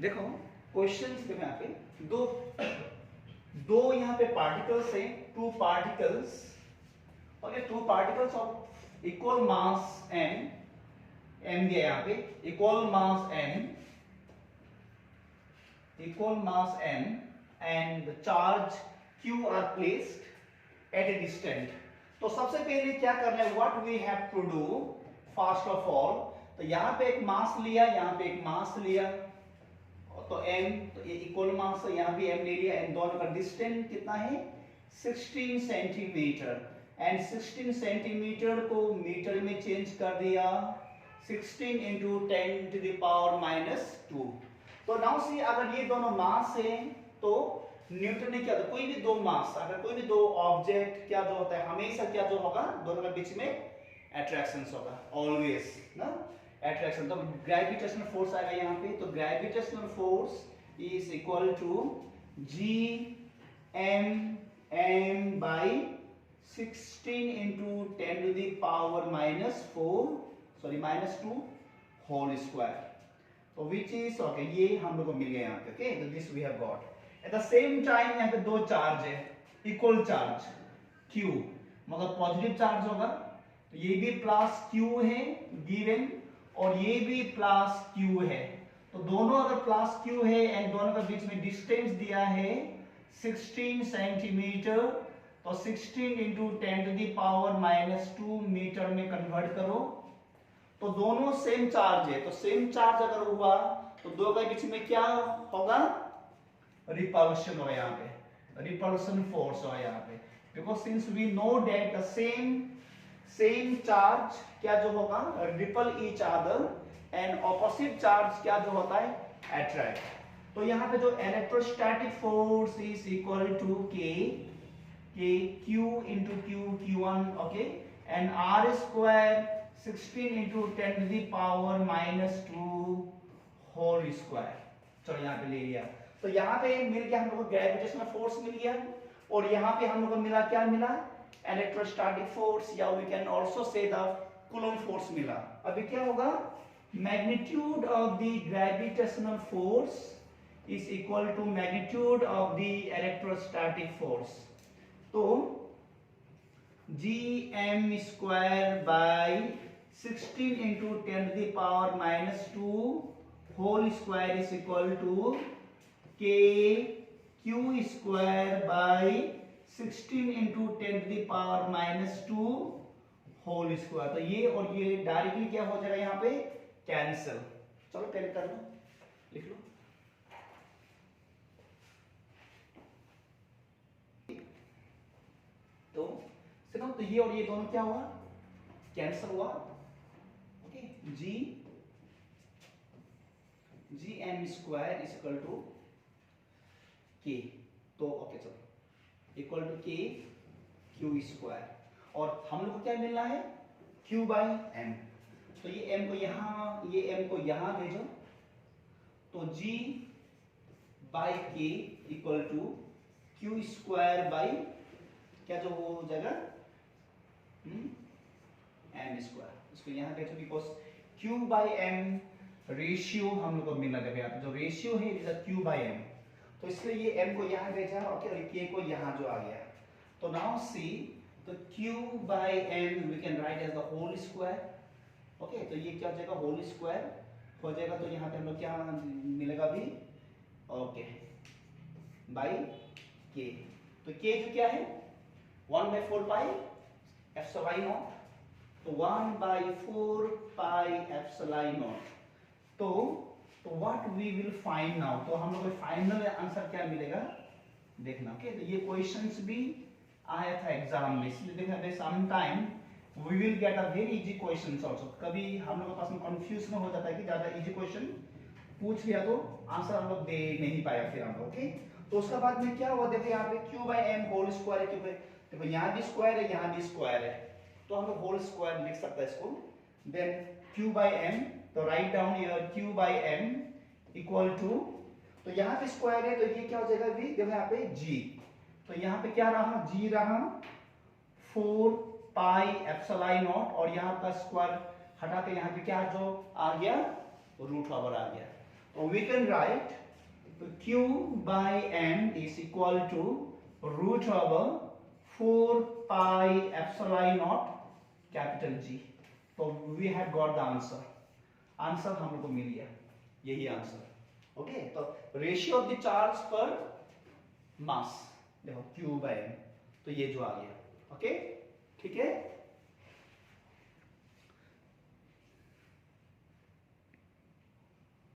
देखो क्वेश्चंस में यहाँ पे दो दो यहाँ पे पार्टिकल्स हैं, two particles, okay, two particles of equal mass M, M दिया यहाँ पे, equal mass M, equal mass m and the charge q are placed at a distance. तो सबसे पहले क्या करना है, what we have to do first of all, तो यहाँ पे एक मास लिया, यहाँ पे एक मास लिया, तो m, तो ये इक्वल मास है, यहाँ भी m ले लिया, एंड दोनों का डिस्टेंस कितना है 16 सेंटीमीटर, एंड 16 सेंटीमीटर को मीटर में चेंज कर दिया, 16 into 10 to the power minus 2. तो नाउ सी अगर ये दोनों मास है तो न्यूटन ने क्या, कोई भी दो मास, अगर कोई भी दो ऑब्जेक्ट क्या जो होता है हमेशा क्या जो होगा, दोनों के बीच में अट्रैक्शन होगा, ऑलवेज ना अट्रैक्शन. तो ग्रेविटेशनल फोर्स आएगा यहाँ पे, तो gravitational force is equal to G M M by 16 into 10 to the power minus 4 sorry minus 2 whole square. तो विच इज ओके, ये हम लोग को मिल गया यहाँ पे. ओके, तो this we have got. At the same time यहाँ पे दो चार्ज है, इक्वल चार्ज Q, मतलब पॉजिटिव चार्ज होगा, तो ये भी प्लस Q है गिवन, और ये भी प्लस Q है. तो दोनों अगर प्लस Q है एंड दोनों के बीच में डिस्टेंस दिया है 16 सेंटीमीटर, तो 16 into 10 to the power minus 2 metre में कन्वर्ट करो, तो दोनों सेम चार्ज है, तो सेम चार्ज अगर हुआ तो दो के बीच में क्या होगा, रिपल्शन होगा यहाँ पे, रिपल्शन फोर्स होगा यहाँ पे, because since we know that the same charge क्या जो होगा repel each other, and opposite charge क्या जो होता है अट्रैक्ट. तो यहाँ पे जो electrostatic force is equal to K Q into Q1, okay, and R square 16 into 10 to the power minus 2 whole square. चलो यहाँ पे ले लिया, तो यहाँ पे मिल गया हम लोग को ग्रेविटेशनल फोर्स मिल गया, और यहाँ पे हम लोग को मिला क्या मिला, इलेक्ट्रोस्टैटिक फोर्स, या we can also say the Coulomb force मिला. अभी क्या होगा, magnitude of the gravitational force is equal to magnitude of the electrostatic force. तो G M square by 16 into 10 to the power minus 2 whole square is equal to k q square by 16 into 10 to the power minus 2 whole square. तो ये और ये directly क्या हो जाएगा यहाँ पे कैंसिल. चलो पहले कर लो, लिख लो. तो सुनो, तो ये और ये दोनों क्या हुआ, कैंसिल हुआ. G M square is equal to K, तो ओके चलो equal to K Q square, और हम लोग को क्या मिलना है Q बाई एम. तो ये m को यहाँ, ये m को यहाँ भेजो, तो G by K equal to Q square by क्या जो हो जाएगा m स्क्वायर. इसको यहाँ भेजो, because Q by M ratio हम लोग को मिलना जब यहाँ पे जो रेशियो है इज Q बाई एम, तो इसलिए ये m को यहाँ भेजा, ओके, और k को यहाँ जो आ गया. तो नाउ सी, तो Q by M we can write as the whole square, okay, तो ये क्या हो जाएगा होल स्क्वायर हो जाएगा, तो यहाँ पे हम लोग क्या मिलेगा भी, ओके, बाई k. तो k जो क्या है 1/4 पाई एप्सिलॉन नॉट, तो 1/4 पाई एप्सिलॉन नॉट. तो what we will find now, तो हम लोग को फाइनल आंसर क्या मिलेगा देखना. ओके, तो ये क्वेश्चंस भी आया था एग्जाम में, इसलिए देखना some time we will get a very easy questions also. कभी हम लोग के पास में कंफ्यूजन हो जाता है कि ज्यादा इजी क्वेश्चन पूछ लिया तो आंसर हम लोग दे नहीं पाया फिर हम लोग. ओके, तो उसके बाद में क्या हुआ, देखो यहाँ पे Q by M whole square है, क्योंकि देखो यहाँ भी स्क्वायर है यहाँ भी स्क्वायर है, तो हम लोग होल स्क्वायर लिख सकते हैं इसको. देन Q बाई एम, तो right down here Q by M equal to, तो यहाँ पे स्क्वायर है तो ये क्या हो जाएगा भी, देखो यहाँ पे G, तो यहाँ पे क्या रहा G रहा 4 पाई एप्सिलॉन नॉट, और यहाँ का स्क्वायर हटा के यहाँ पे क्या जो आ गया रूट ओवर आ गया. तो we can write Q by m is equal to root over 4 pi epsilon naught capital G. तो we have got the answer. Answer हम लोग को मिल गया, यही आंसर. ओके, तो रेशियो ऑफ द चार्ज पर मास देखो Q by m, तो ये जो आ गया. ओके, ठीक है.